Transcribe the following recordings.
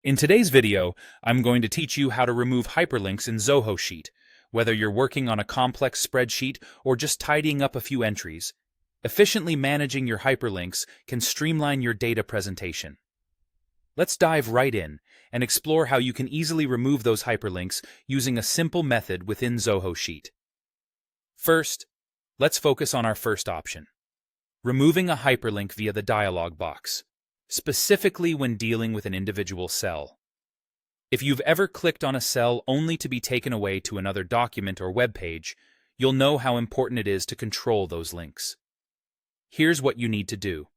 In today's video, I'm going to teach you how to remove hyperlinks in Zoho Sheet. Whether you're working on a complex spreadsheet or just tidying up a few entries, efficiently managing your hyperlinks can streamline your data presentation. Let's dive right in and explore how you can easily remove those hyperlinks using a simple method within Zoho Sheet. First, let's focus on our first option, removing a hyperlink via the dialog box, specifically when dealing with an individual cell. If you've ever clicked on a cell only to be taken away to another document or web page, you'll know how important it is to control those links. Here's what you need to do.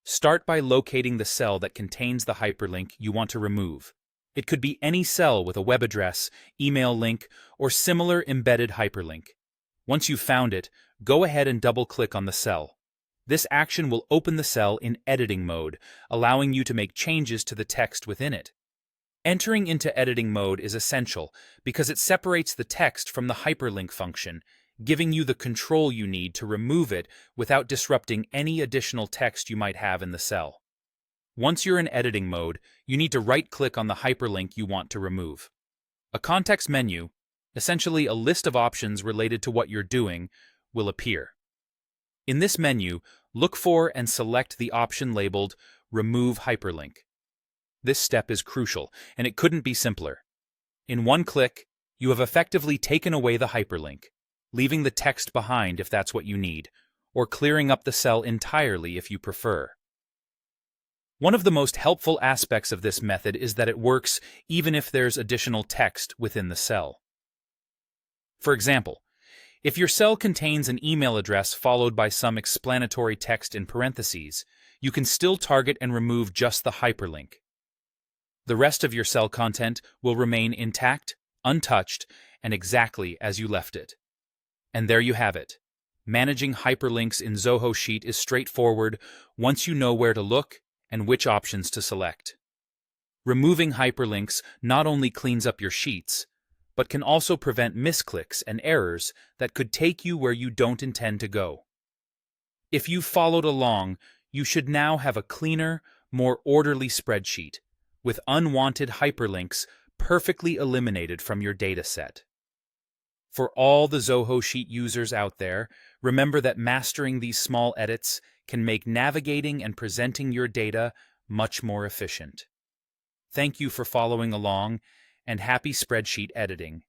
Start by locating the cell that contains the hyperlink you want to remove. It could be any cell with a web address, email link, or similar embedded hyperlink. Once you've found it, go ahead and double-click on the cell. This action will open the cell in editing mode, allowing you to make changes to the text within it. Entering into editing mode is essential because it separates the text from the hyperlink function, giving you the control you need to remove it without disrupting any additional text you might have in the cell. Once you're in editing mode, you need to right-click on the hyperlink you want to remove. A context menu, essentially a list of options related to what you're doing, will appear. In this menu, look for and select the option labeled Remove Hyperlink. This step is crucial, and it couldn't be simpler. In one click, you have effectively taken away the hyperlink, leaving the text behind if that's what you need, or clearing up the cell entirely if you prefer. One of the most helpful aspects of this method is that it works even if there's additional text within the cell. For example, if your cell contains an email address followed by some explanatory text in parentheses, you can still target and remove just the hyperlink. The rest of your cell content will remain intact, untouched, and exactly as you left it. And there you have it. Managing hyperlinks in Zoho Sheet is straightforward once you know where to look and which options to select. Removing hyperlinks not only cleans up your sheets, but can also prevent misclicks and errors that could take you where you don't intend to go. If you've followed along, you should now have a cleaner, more orderly spreadsheet, with unwanted hyperlinks perfectly eliminated from your dataset. For all the Zoho Sheet users out there, remember that mastering these small edits can make navigating and presenting your data much more efficient. Thank you for following along, and happy spreadsheet editing.